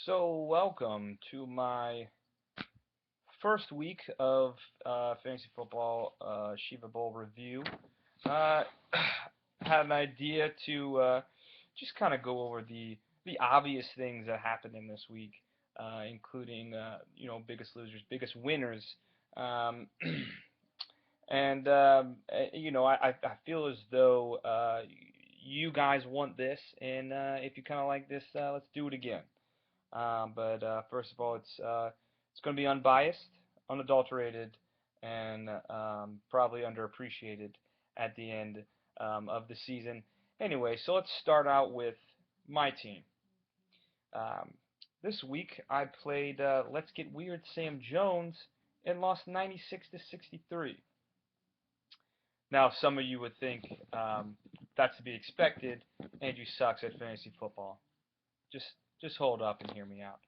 So, welcome to my first week of fantasy football Shiva Bowl review. Uh, had an idea to just kind of go over the obvious things that happened in this week, including biggest losers, biggest winners, um, and I feel as though you guys want this, and if you kind of like this, let's do it again. But first of all, it's going to be unbiased, unadulterated, and probably underappreciated at the end of the season. Anyway, so let's start out with my team. Um, this week I played Let's Get Weird Sam Jones and lost 96 to 63. Now, some of you would think that's to be expected. Andrew sucks at fantasy football. Just just hold up and hear me out.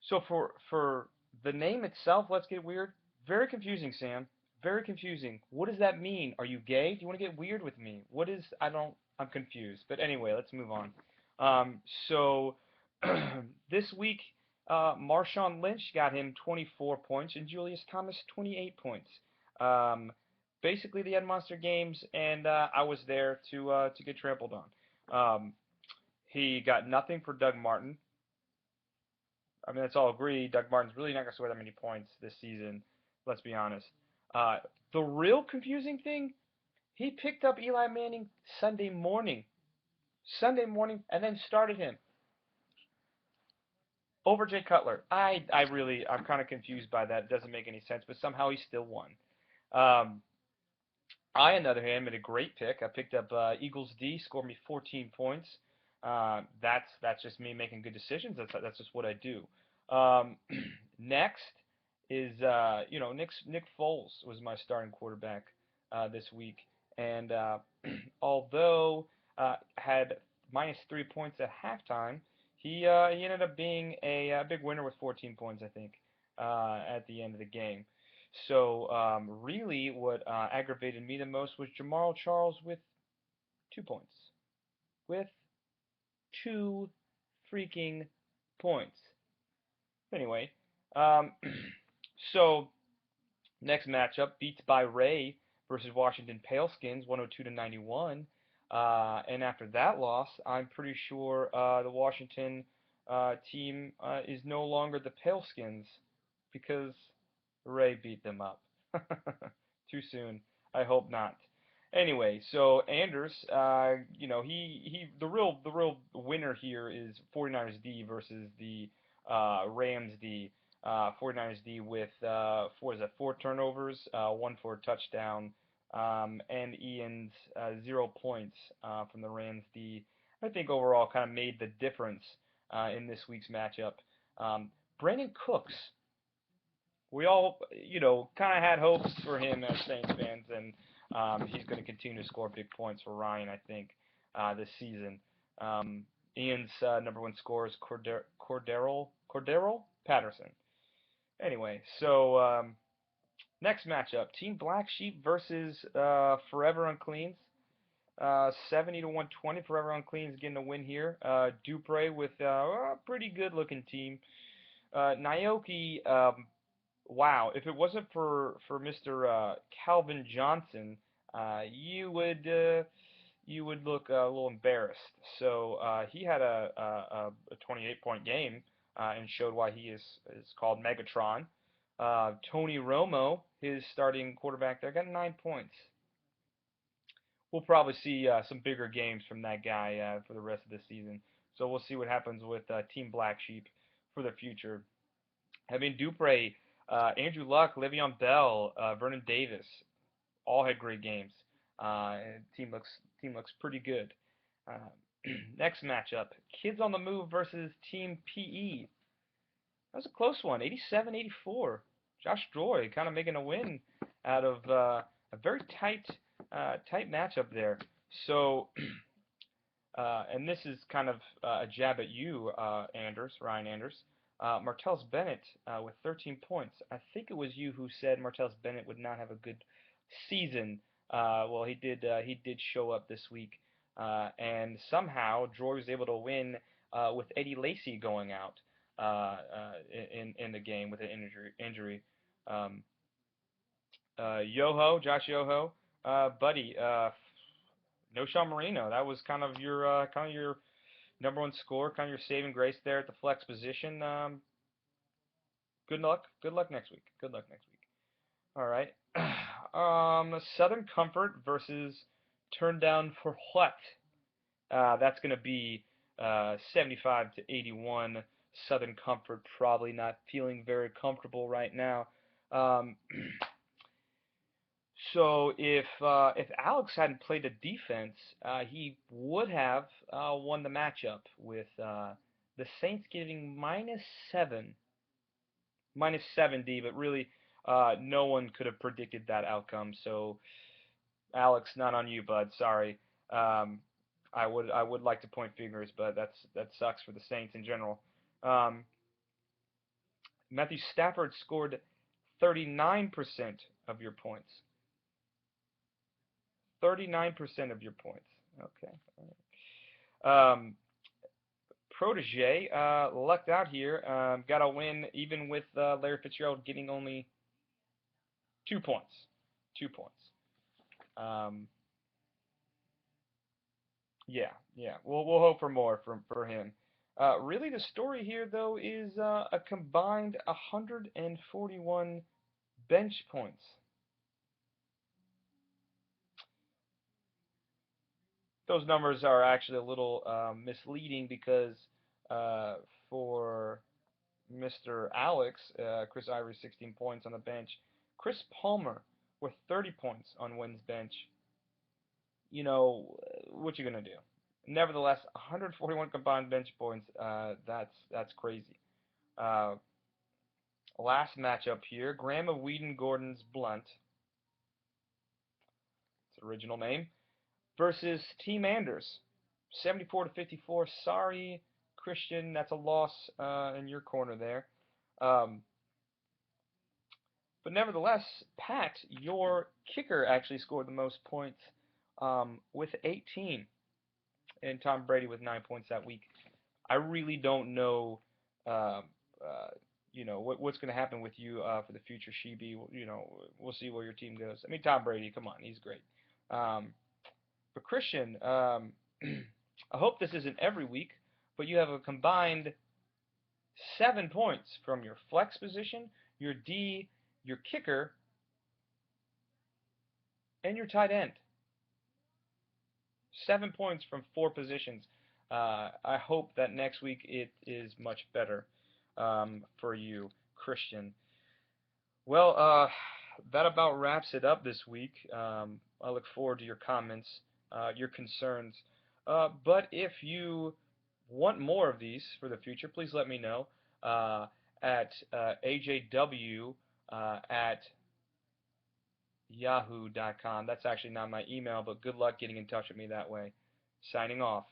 So for the name itself, Let's Get Weird, very confusing, Sam. Very confusing. What does that mean? Are you gay? Do you want to get weird with me? What is I don't I'm confused. But anyway, let's move on. So this week, Marshawn Lynch got him 24 points and Julius Thomas 28 points. Um, Basically, they had monster games, and I was there to get trampled on. He got nothing for Doug Martin. I mean, let's all agree Doug Martin's really not going to score that many points this season. Let's be honest. Uh, the real confusing thing, he picked up Eli Manning Sunday morning. Sunday morning, and then started him over Jay Cutler. I'm kind of confused by that. It doesn't make any sense, but somehow he still won. Um, I, on the other hand, made a great pick. I picked up Eagles D, scored me 14 points. That's just me making good decisions. That's just what I do. Next is Nick Foles was my starting quarterback this week, and although had minus 3 points at halftime, he ended up being a big winner with 14 points, I think, at the end of the game. So really, what aggravated me the most was Jamal Charles with 2 points. With 2 freaking points. Anyway, um, so next matchup, Beats by Ray versus Washington Paleskins, 102 to 91. And after that loss, I'm pretty sure the Washington team is no longer the Paleskins because Ray beat them up. Too soon. I hope not. Anyway, so Anders, the real winner here is 49ers D versus the Rams D. 49ers D with four turnovers, one for a touchdown, and Ian's 0 points from the Rams D. I think overall kind of made the difference in this week's matchup. Um, Brandon Cooks, we all, kind of had hopes for him as Saints fans, and he's going to continue to score big points for Ryan, I think, this season. Ian's number one scorer is Cordero Patterson. Anyway, so next matchup, Team Black Sheep versus Forever Uncleans. 70 to 120. Forever Uncleans getting a win here. Dupre with a pretty good looking team. Naoki, wow, if it wasn't for Mr. Calvin Johnson, you would look a little embarrassed. So he had a 28-point game and showed why he is called Megatron. Tony Romo, his starting quarterback there, got 9 points. We'll probably see some bigger games from that guy for the rest of the season. So we'll see what happens with Team Black Sheep for the future. I mean, Dupre, Andrew Luck, Le'Veon Bell, Vernon Davis, all had great games. And team looks pretty good. Next matchup, Kids on the Move versus Team PE. That was a close one, 87-84. Josh Joy kind of making a win out of a very tight matchup there. So, and this is kind of a jab at you, Ryan Anders. Martellus Bennett with 13 points. I think it was you who said Martellus Bennett would not have a good season. Well, he did. He did show up this week, and somehow Joy was able to win with Eddie Lacy going out in the game with an injury. Um, Josh Yoho, buddy, no Sean Marino. That was kind of your number one scorer, kind of your saving grace there at the flex position. Good luck. Good luck next week. Good luck next week. All right. Southern Comfort versus Turn Down for What? That's going to be 75 to 81. Southern Comfort probably not feeling very comfortable right now. Um, so if Alex hadn't played the defense, he would have won the matchup with the Saints getting minus 7D, but really no one could have predicted that outcome. So Alex, not on you, bud. Sorry. Um, I would like to point fingers, but that sucks for the Saints in general. Um, Matthew Stafford scored 39% of your points. 39% of your points. Okay. Um, Protege lucked out here. Got a win even with Larry Fitzgerald getting only 2 points. 2 points. Um, yeah. We'll hope for more for him. Really, the story here though is a combined 141 bench points. Those numbers are actually a little misleading because uh, for Mr. Alex, Chris Ivory 16 points on the bench, Chris Palmer with 30 points on Wynn's bench. You know what you gonna do? Nevertheless, 141 combined bench points. That's crazy. Uh, Last matchup here, Graham of Whedon Gordon's Blunt, its original name, versus Team Anders, 74 to 54. Sorry, Christian, that's a loss in your corner there. Um, but nevertheless, Pat, your kicker actually scored the most points with 18, and Tom Brady with 9 points that week. I really don't know, um, uh, what's going to happen with you for the future, Shibi. We'll see where your team goes. I mean, Tom Brady, come on, he's great. Um, but Christian, I hope this isn't every week, but you have a combined 7 points from your flex position, your D, your kicker, and your tight end. 7 points from four positions. I hope that next week it is much better for you, Christian. Well, that about wraps it up this week. I look forward to your comments, your concerns. But if you want more of these for the future, please let me know at ajw at yahoo.com. That's actually not my email, but good luck getting in touch with me that way. Signing off.